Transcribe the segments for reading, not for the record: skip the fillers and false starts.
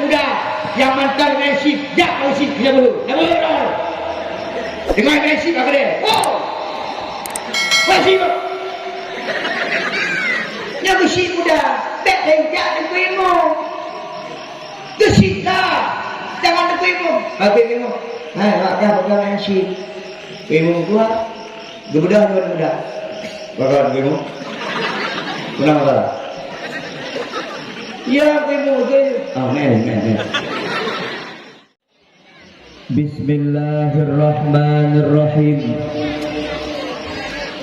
muda yang mantan dengan sip, jak kau sip dia dulu. Dengan sip apa dia? Oh. Masih. Yang sip muda, tak jak dengan ilmu. Kesita, jangan dengan ilmu. Apa ilmu? Hai, rakyat dengan sip. Ilmu gua, muda. Bakal ilmu. Kenapa? Ya, ilmu tu. Amin. Bismillahirrahmanirrahim.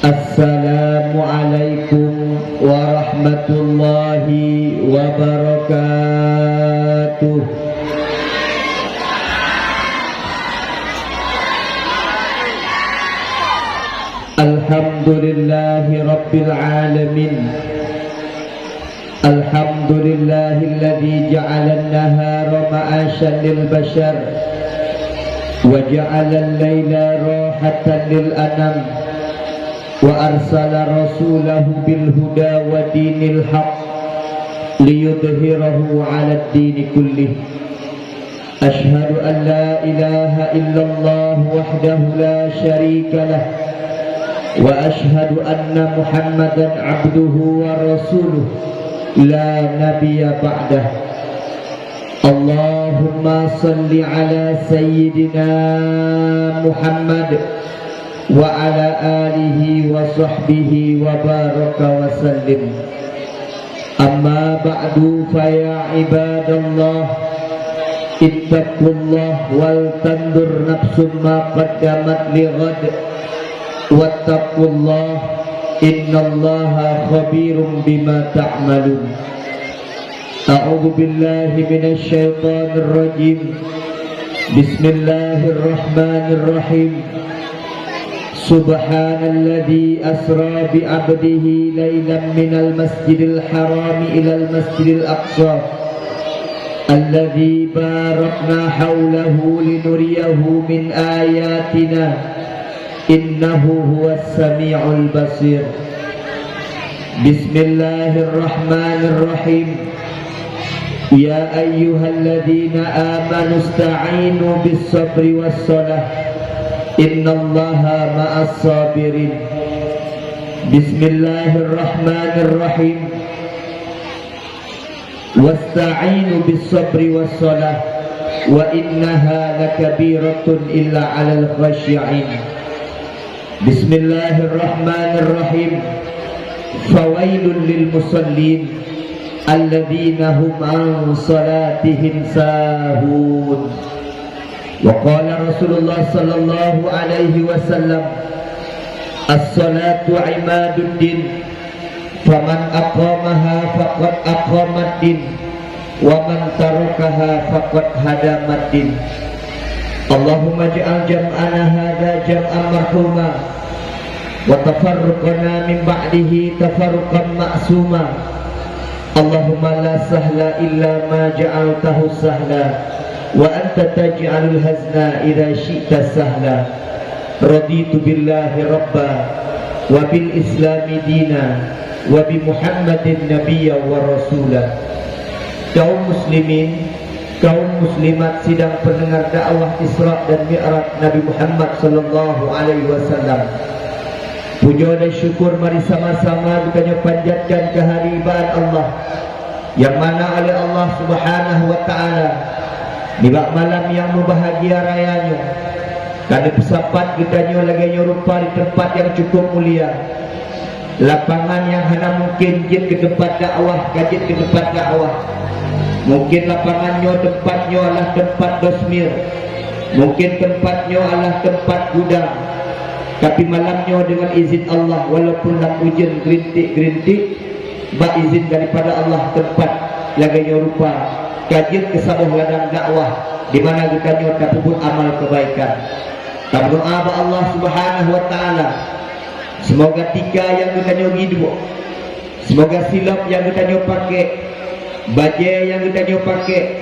Assalamualaikum warahmatullahi wabarakatuh. Alhamdulillahi rabbil alamin. Alhamdulillahilladzi ja'ala an-nahara ma'asyan lil bashar wa ja'ala al-laila rahatan lil anam wa arsala rasulahu bil huda wa dinil haqq liyudhhirahu 'ala ad-din kullih. Ashhadu an la ilaha illallah wahdahu la syarika lah wa ashhadu anna Muhammadan 'abduhu wa rasuluh la nabiyya ba'dah. Allahumma salli ala sayyidina Muhammad wa ala alihi wa sahbihi wa baraka wa sallim. Amma ba'du fa ya ibadallah ittaqullah wal tandur nafsum ma qaddamat li ghad wattaqullah innallaha khabirum bima ta'malun. A'udzu billahi minasy syaithanir rajim. Bismillahirrahmanirrahim. Subhanalladzi asra bi 'abdihi lailan minal masjidil harami ilal masjidil aqsa alladzi barakna haulahu linuriyahu min ayatina innahu huwas sami'ul basir. Bismillahirrahmanirrahim. Ya ayyuhalladzina amanu ista'inu bis sabri was salah innallaha ma'as sabirin. Bismillahirrahmanirrahim. Wasta'inu bis sabri was salah wa innaha lakabiratun illa 'alal khashi'in. Bismillahirrahmanirrahim. Fawailul lil musallin alladzina hum an salatihim sahun. Wa qala Rasulullah sallallahu alaihi wasallam, as-salatu imaduddin faman aqamaha faqad aqamaddin wa man tarakaha faqad hadamaddin. Allahumma ja'al jam'ana hadha jam'an marhuma wa tafarruqana min ba'dihi tafarruqan ma'suma. Allahumma la sahla illa ma ja'altahu sahla wa anta taj'alul hazna idza syi'ta sahla. Raditu billahi rabba wa bil islami dina wa bi Muhammadin nabiyya wa rasula. Kaum muslimin, kaum muslimat sidang pendengar dakwah Isra dan Mi'raj Nabi Muhammad sallallahu alaihi wasallam. Puja dan syukur mari sama-sama kita panjatkan kehadiran Allah yang mana oleh Allah Subhanahu wa taala di malam yang berbahagia rayanya. Karena bersapat kita lagi rupa di tempat yang cukup mulia. Lapangan yang hanya mungkin jid ke tempat dakwah, kajit ke tempat dakwah. Mungkin lapangannya tempatnya adalah tempat dosmir, mungkin tempatnya adalah tempat gudang. Tapi malamnya dengan izin Allah, walaupun nak hujan gerintik-gerintik, bak izin daripada Allah tempat laganya rupa kajian kesabuh ladang dakwah di mana kita nyata pun amal kebaikan. Tak berdoa ba Allah Subhanahu wa taala, semoga tiga yang kita hidup, semoga silap yang kita pakai, baju yang kita pakai,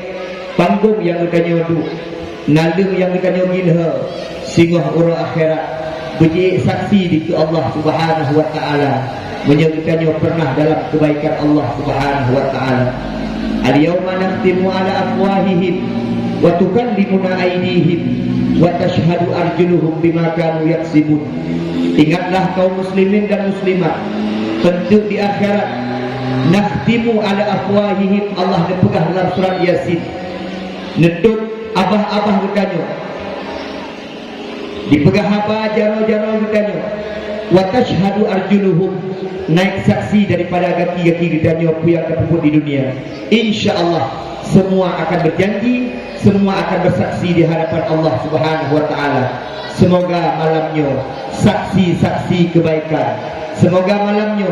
panggung yang kita nyodu, nalung yang kita nyogilha, singoh ura akhirat, beri saksi di Allah Subhanahu wa taala, menyebutkannya pernah dalam kebaikan Allah Subhanahu wa taala. Al-yawma nakhtimu ala afwahihim wa tukallimuna aydihim wa tashhadu arjuluhum bima kanu yaksibun. Ingatlah kaum muslimin dan muslimat, tentu di akhirat nakhtimu ala afwahihim, Allah dipegah dalam surat Yasin, neduk abah-abah bertanya, dipegah abah jaro-jaro bertanya, wa tashhadu arjuluhum, naik saksi daripada kaki-kaki ditanya apa yang terpuput di dunia. InsyaAllah semua akan berjanji, semua akan bersaksi di hadapan Allah Subhanahu wa ta'ala. Semoga malamnya saksi-saksi kebaikan, semoga malamnya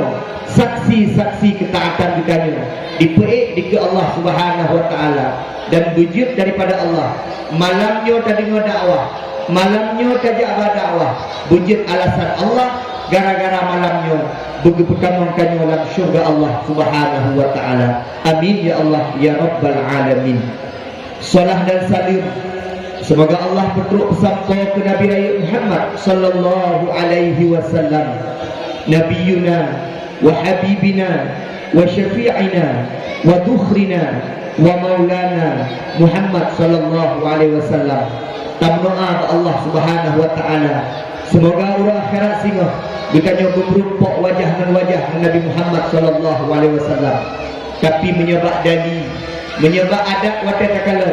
saksi-saksi ketaatan ditanya dipeik di Allah Subhanahu wa ta'ala dan wujud daripada Allah. Malamnya tak dengar dakwah, malamnya tak jawab dakwah, wujud alasan Allah gara-gara malamnya berkepertamankannya dalam syurga Allah Subhanahu wa ta'ala. Amin ya Allah ya Rabbal Alamin. Salah dan salim semoga Allah berterus sampai ke Nabi Raya Muhammad sallallahu alaihi wasallam, nabiyuna wa habibina wa syafi'ina wa dukhrina wa maulana Muhammad sallallahu alaihi wasallam. Tamnoa Allah Subhanahu wa ta'ala, semoga urang akhirat singgah bukannya berupok wajah dan wajah Nabi Muhammad sallallahu alaihi wasallam, tapi menyebab dali, menyebab adat wadah takala.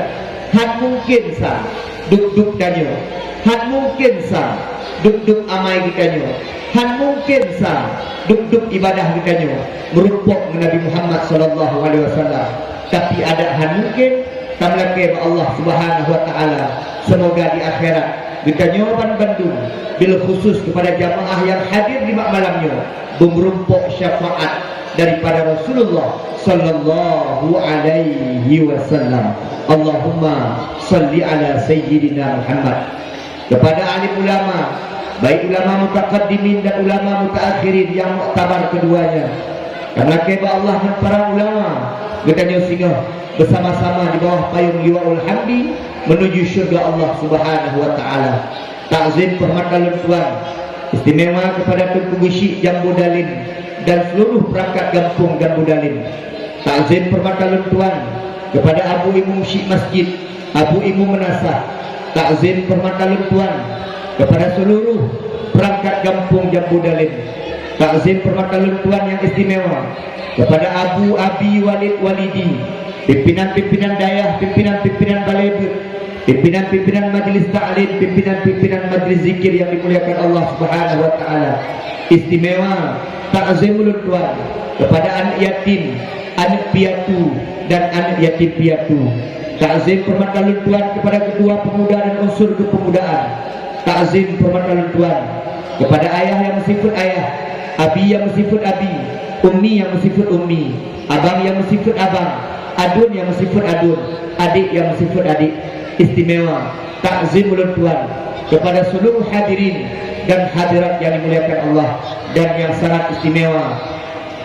Had mungkin sah duk-duk tanya, had mungkin sah duk-duk amai ditanya, had mungkin sah duk-duk ibadah ditanya merupok Nabi Muhammad sallallahu alaihi wasallam. Tapi ada had mungkin tamlake Allah Subhanahu wa ta'ala. Semoga di akhirat ditanya Bandung bil khusus kepada jamaah yang hadir di malamnya merumpok syafaat daripada Rasulullah sallallahu alaihi wasallam. Allahumma salli ala sayyidina Muhammad. Kepada alim ulama, baik ulama mutaqaddimin dan ulama mutaakhirin yang muktabar keduanya, karena keba Allah dan para ulama bertanya singgah bersama-sama di bawah payung liwaul hamdi menuju syurga Allah Subhanahu wa ta'ala. Takzim permakalan Tuan istimewa kepada Tunku Gusyik Jambu Dalin dan seluruh perangkat kampung Jambu Dalin. Takzim permakalan Tuan kepada Abu Imam Syekh Masjid, Abu Imam Menasah. Takzim permakalan Tuan kepada seluruh perangkat kampung Jambu Dalin. Takzim permakalan Tuan yang istimewa kepada Abu Abi Walid Walidi, pimpinan-pimpinan dayah, pimpinan-pimpinan balai, pimpinan-pimpinan majlis ta'lim, pimpinan-pimpinan majlis zikir yang dimuliakan Allah Subhanahu wa ta'ala. Istimewa takzimul Tuan kepada anak yatim, anak piatu dan anak yatim piatu. Takzim permakalan Tuan kepada kedua pemuda dan unsur kepemudaan. Takzim permakalan Tuan kepada ayah yang mensifat ayah, abi yang mensifat abi, ummi yang mensifat ummi, abang yang mensifat abang, adun yang mensifat adun, adik yang mensifat adik. Istimewa takzimul Tuan kepada seluruh hadirin dan hadirat yang dimuliakan Allah. Dan yang sangat istimewa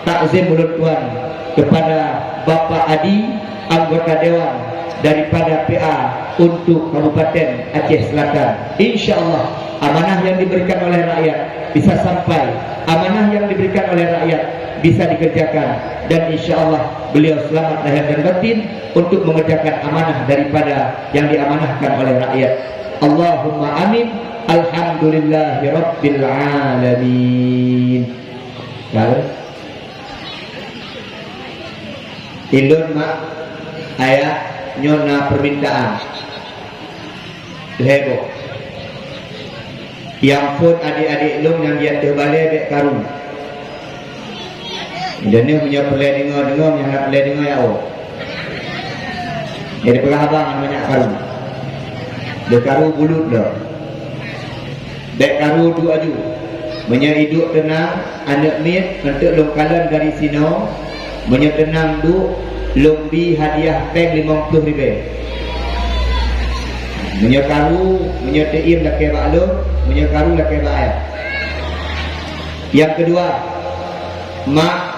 takzimul Tuan kepada Bapak Adi, anggota dewan daripada PA untuk Kabupaten Aceh Selatan. InsyaAllah amanah yang diberikan oleh rakyat bisa sampai, amanah yang diberikan oleh rakyat bisa dikerjakan, dan insyaAllah beliau selamat lahir dan batin untuk mengerjakan amanah daripada yang diamanahkan oleh rakyat. Allahumma amin. Alhamdulillahi Rabbil Alamin. Kalau Ilun mak ayah nyona permintaan heboh yang pun adik-adik lum yang dia terbalik dek karung. Dan ni punya pelai dengar-dengar yang nak pelai dengar ya Allah. Jadi pelah abang banyak karung. Dek karung bulut dah. Dek karung tu aju. Punya hidup tenang, anak mit untuk longkalan dari sini. Punya tenang tu lombi hadiah peng 50 ribu. Punya karung, punya teim dah kaya baklum, punya karung dah kaya bakal. Yang kedua, mak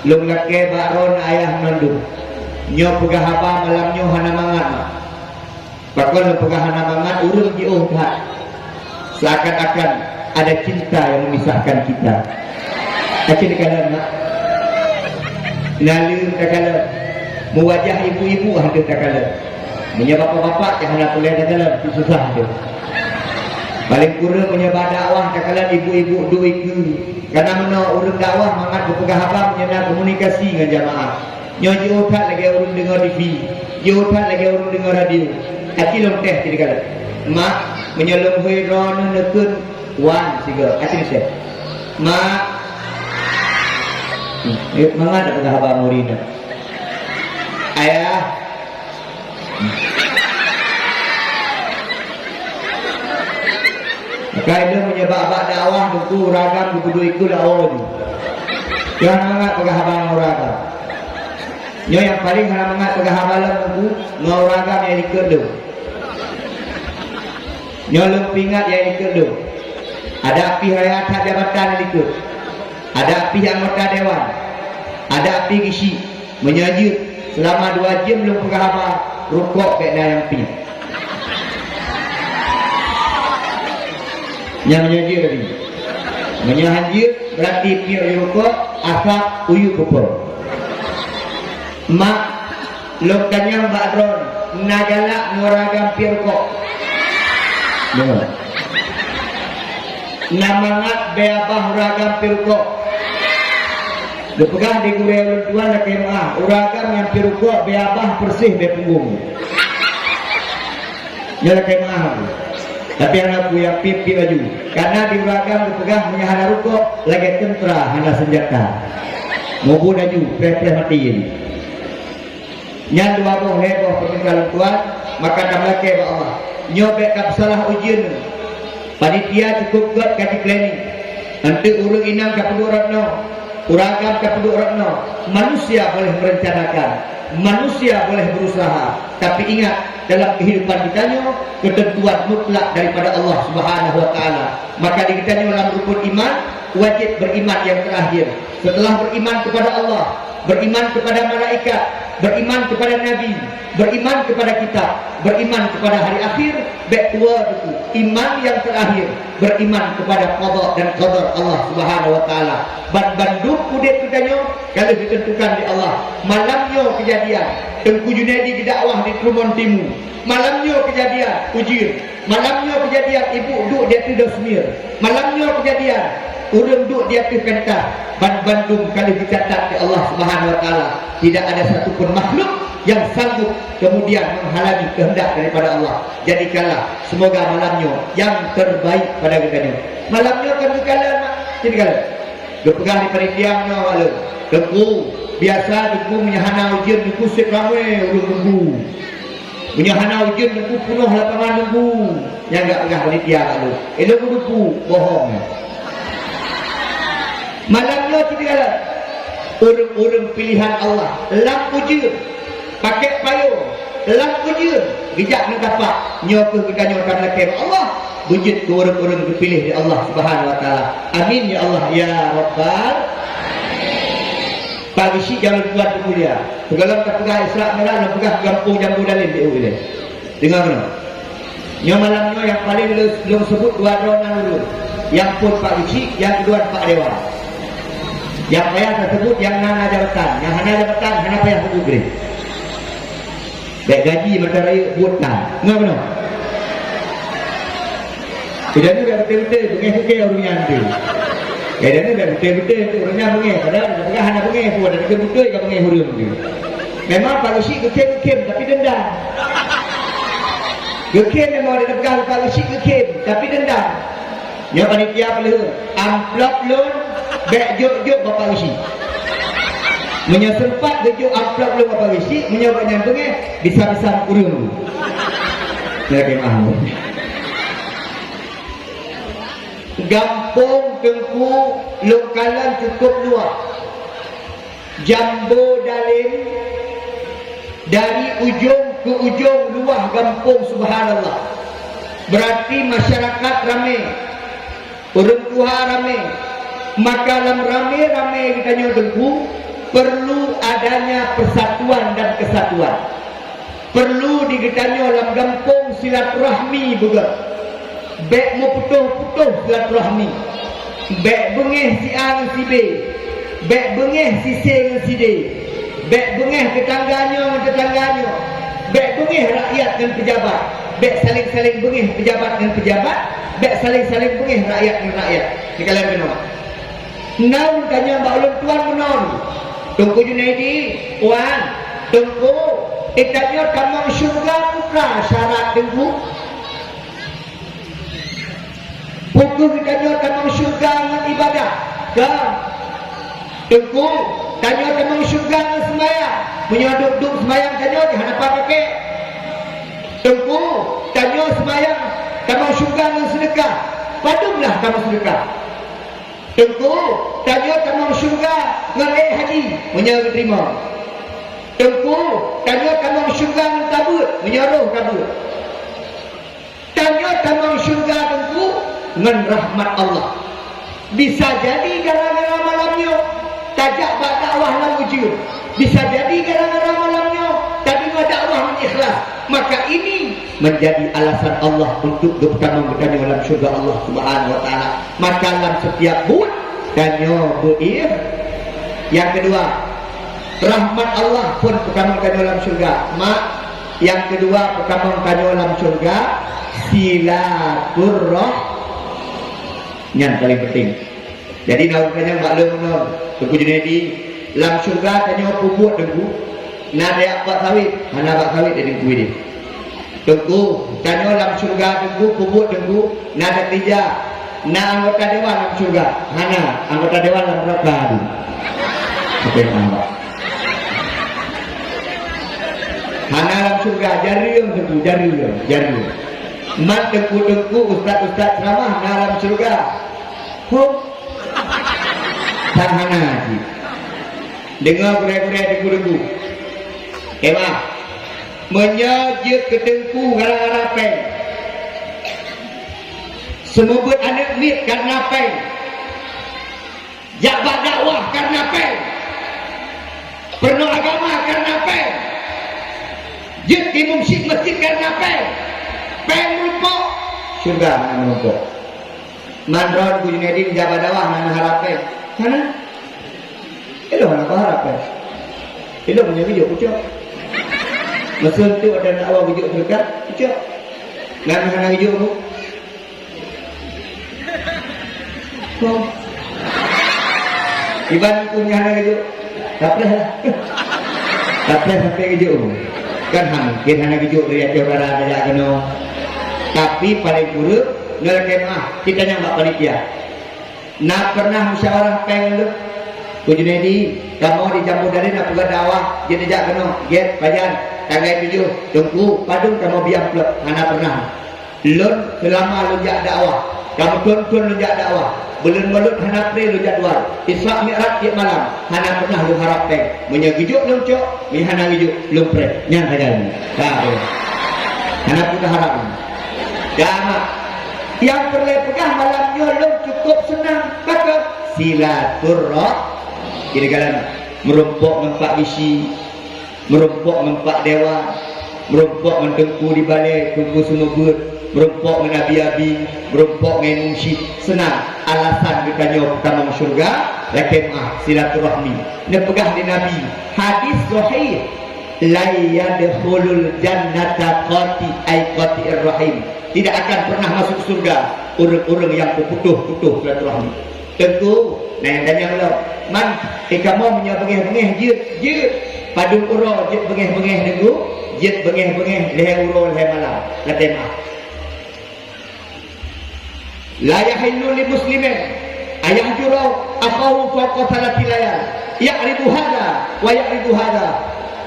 lung lake bakron ayah mandung nyo pegah apa malam nyo hana mangat mak bakal lo pegah hana mangat urung jiuh dah seakan-akan ada cinta yang memisahkan kita. Akhir kalan mak lalu kalan Mewajah ibu-ibu ada tak kala. Punya bapak-bapak yang hendak boleh tak kala susah dia. Paling kurang punya dakwah tak kala ibu-ibu duiku. Karena mana urang dakwah mangat berpegah habang menyana komunikasi dengan jamaah. Nyo otak lagi urang dengar TV. Yo otak lagi urang dengar radio. Aki long teh tidak kala. Mak menyelum huiron nekun wan siga. Aki teh. Mak mangat berpegah habang murid. Ayah maka dia menyebab dakwah buku ragam buku duiku dakwah ni yang mangat pegah habang ragam yang paling hana mangat pegah habang buku ngau ragam yang dikerdu nyolong pingat yang dikerdu ada api hayat jabatan yang dikerdu ada api anggota dewan ada api gisi menyajut selama 2 jam belum pegah habang rukuk kena yang pi yang menyajir tadi menyahanjir berarti piuk rukuk asap uyu pupur mak lokanya mbak dron nagalak ngoragam piuk rukuk dengar namangat beabah ragam piuk rukuk dipegang di gure tuan nak kemah uragam yang piuk rukuk beabah bersih be punggung nyala kemah tapi anakku yang pipi baju karena di uragam dipegang punya hana rukuk lagi tentera hana senjata maupun baju preh-preh mati ini nyan dua boh heboh peninggalan tuan maka damlake ba Allah nyobek kapsalah ujian panitia cukup kuat kaji klinik nanti urung inang kapedu ratno uragam kapedu ratno manusia boleh merencanakan manusia boleh berusaha tapi ingat dalam kehidupan kita ketentuan mutlak daripada Allah Subhanahu wa taala. Maka di kita dalam rukun iman wajib beriman yang terakhir. Setelah beriman kepada Allah, beriman kepada malaikat, beriman kepada nabi, beriman kepada kitab, beriman kepada hari akhir, bekwa itu iman yang terakhir, beriman kepada qada dan qadar Allah Subhanahu wa taala. Bandung kudet kita kalau ditentukan di Allah. Malamnya kejadian Tengku Junaidi dakwah di Trumon Timur. Malamnya kejadian ujir. Malamnya kejadian ibu duduk di atas dosmir. Malamnya kejadian urang duduk di atas pentas. Bandung kali dicatat di Allah Subhanahu wa taala. Tidak ada satupun makhluk yang sanggup kemudian menghalangi kehendak daripada Allah. Jadikanlah semoga malamnya yang terbaik pada kita. Malamnya kan kekalahan mak. Jadi kala. Gepegang di perindiamnya malu. Tengku biasa tengku menyahana ujian tengku sekramai urung tengku. Menyahana ujian tengku penuh lapangan tengku. Yang enggak pegah panitia malu. Elok tengku bohong. Malamnya kita kala. Urung-urung pilihan Allah. Lam ujian. Pakai payung. Lam ujian. Bijak nak dapat. Nyokuh kita nyokan lakem Allah. Wujud ke orang-orang terpilih di Allah Subhanahu wa taala. Amin ya Allah ya Rabbal. Pagi si jalan buat mulia. Pegalam tak pegah Isra merah dan pegah gampung jambu dalil di uile. Dengar mana? Nyo malamnya yang paling belum sebut dua ronan dulu. Yang pun Pak Isi, yang kedua Pak Dewa. Yang payah tersebut yang nana jabatan, yang hana jabatan hana payah sebut grade. Baik gaji macam raya buatkan. Dengar mana? Tidak ni dah betul-betul bengih-bengih orang yang tu. Tidak ni dah betul-betul orangnya bengih. Padahal dah pegang anak bengih pun dah betul-betul ke bengih orang tu. Memang Pak Lucy gekem-gekem tapi dendam. Gekem memang ada pegang Pak Lucy gekem tapi dendam. Yang panitia pelihur amplop loan beg juk-juk Bapak Lucy. Menyesempat gejuk amplop loan Bapak Lucy menyebabkan bengih bisa-bisa kurung. Lagi mahal. Gampung Tengku lokalan cukup luas. Jambu Dalim dari ujung ke ujung luah gampung subhanallah. Berarti masyarakat ramai. Orang tua ramai. Maka dalam ramai-ramai kita nyo Tengku perlu adanya persatuan dan kesatuan. Perlu digetanyo dalam gampung silaturahmi juga. Bek mau putuh-putuh silaturahmi. Bek bengih si A dengan si B. Bek bengih si C dengan si D. Bek bengih tetangganya, bek bengih rakyat dan pejabat, bek saling-saling bengih pejabat dan pejabat, bek saling-saling bengih rakyat dan rakyat. Ini kalian kenal. Naun tanya Mbak Ulun tuan menon. Tunggu Junaidi, tuan, tunggu. Itanya tamang syurga putra syarat tunggu. Buku ditanya tamang syurga dengan ibadah. Tunggu. Tanya tamang syurga dengan sembahyang. Menyodok-dok sembahyang tanya jangan apa pakai. Tunggu. Tanya sembahyang tamang syurga dengan sedekah. Padumlah kamu sedekah. Tunggu. Tanya tamang syurga dengan haji. Menyerah terima. Tunggu. Tanya tamang syurga dengan tabut. Menyaruh tabut. Tanya tamang syurga tunggu dengan rahmat Allah. Bisa jadi gara-gara malamnya tajak bak dakwah lang ujur. Bisa jadi gara-gara malamnya tadi dakwah mengikhlas. Maka ini menjadi alasan Allah untuk bertemu dalam syurga Allah Subhanahu wa taala. Maka dalam setiap buat danyo buir. Yang kedua, rahmat Allah pun bertemu dalam syurga. Yang kedua bertemu dalam syurga silaturrahim. Yang paling penting. Jadi nak tanya Mbak Lung Tunggu Junaidi lam syurga tanya pupuk dengku. Nada buat sawit, mana buat sawit dia dengku ini. Tunggu tanya lam syurga dengku pupuk dengku. Nada tiga. Na anggota dewan lam syurga. Mana anggota dewan lam neraka. Oke nampak. Mana lam syurga jarium dengku jarium. Man dengku ustaz ceramah dalam syurga. Tangan haji. Dengar kurai-kurai dengku. Emang menyajik ke dengku gara-gara peng. Semubut anak mit karena peng. Jabat dakwah karena peng. Penuh agama karena peng. Jid imam syik masjid karena peng. Peng melumpuk syurga nak melumpuk. Mandron ku Junaidi jabat dakwah nak harapkan. Mana? Elo nak harapkan. Elo punya video ucap. Mesin tu ada nak awak video dekat ucap. Nak hana video tu. Oh. Iban punya hana video. Tak boleh. Tak boleh sampai video. Kan mungkin hana video dari acara ada kena. Tapi paling buruk nilai kemah kita yang tak panitia. Nak pernah musyawarah pengen lu Junaidi kamu di jambu dari nak buat dakwah jadi jak kena get bayan tangai video tunggu padung kamu biang plek mana pernah lun selama lu jak dakwah kamu tuan lu jak dakwah belum melut hana pre lu jadwal Isra Mi'raj tiap malam hana pernah lu harap peng menyegijuk lu cok mi hana gijuk lu pre nyang hajan dah hana kita harap jangan yang perlu pegang malamnya lu cukup senang kata silaturrahim. Jadi kalian merumpuk mempak bisi, merumpuk mempak dewa, merumpuk mentengku di balai tunggu semua good, merumpuk menabi-abi, merumpuk menungsi senang. Alasan ditanya pertama syurga, lakemah silaturahmi. Dia pegang di Nabi hadis sahih. La yadkhulul jannata qati ay qati'ir rahim. Tidak akan pernah masuk surga orang-orang yang putus silaturahmi. Tentu, nah yang tanya Allah, man, kamu punya bengeh-bengeh jid, padung uro jid bengeh-bengeh dengku, jid bengeh-bengeh leher uro leher malam, latema. La yahillu li muslimin ayah jurau akhahu fawqa salati layal ya'ridu hada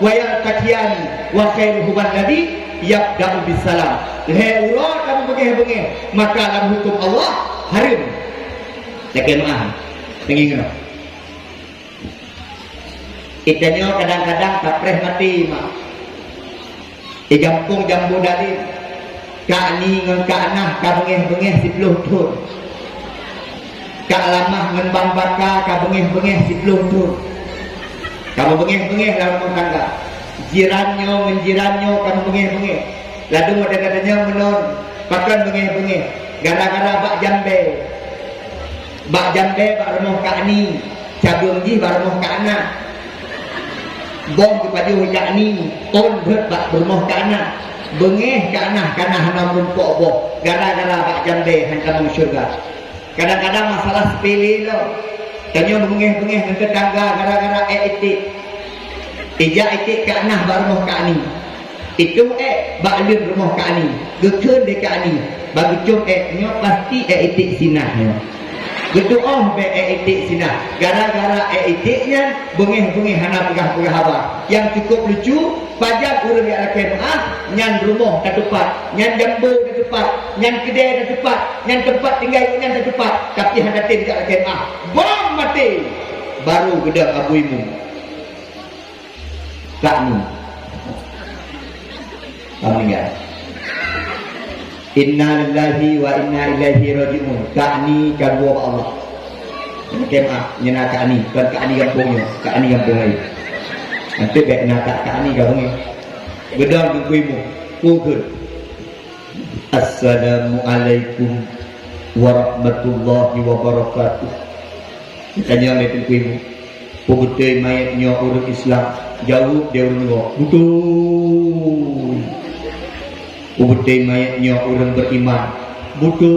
wa yaltaqiyani wa khairuhum alladhi yabda'u bisalam. Leher uro kamu bengeh-bengeh, maka dalam hukum Allah haram. Jaga maaf, mengingat. Ikannya kadang-kadang tak pernah mati mak. Igampung jambu dari kak ni ngan kak nah kak bengeh si peluh tur. Kak lamah ngan bang baka kak bengeh si peluh tur. Kamu bengeh dalam rumah tangga. Jirannya kamu bengeh. Lalu ada katanya menor pakan bengeh. Gara-gara bak jambe. Bak jambe bak remoh kak ni cabung ji bak remoh kak anak bom kepada hujak ni on berbak bermoh kana bengeh kana namun pok gara-gara bak jambe hantam syurga. Kadang-kadang masalah sepele lo tanya bengeh dengan tetangga gara-gara etik ijak etik kana bermoh kani itu bak lir bermoh kani gekeun de kani bagi cum nyo pasti etik sinahnya gitu be etik sinah gara-gara etiknya bengeh hana pegah haba yang cukup lucu pajak urang yang kemah nyan rumah tak tepat nyan jambu tak tepat nyan kedai tak tepat nyan tempat tinggal nyan tak tepat tapi handa tin jak kemah bom mati baru gedang abuimu tak ni amin. Inna lillahi wa inna ilaihi raji'un. Ka'ni kadua Allah. Kemah nyena ka'ni, bukan ka'ni kampungnya, ka'ni kampung lain. Nanti baik nak ka'ni kampungnya. Gedang kuimu, pukul. Assalamualaikum warahmatullahi wabarakatuh. Tanya oleh kuimu. Pukul mayatnya orang Islam, jauh dia orang luar. Betul. Ubudai mayatnya orang beriman. Betul.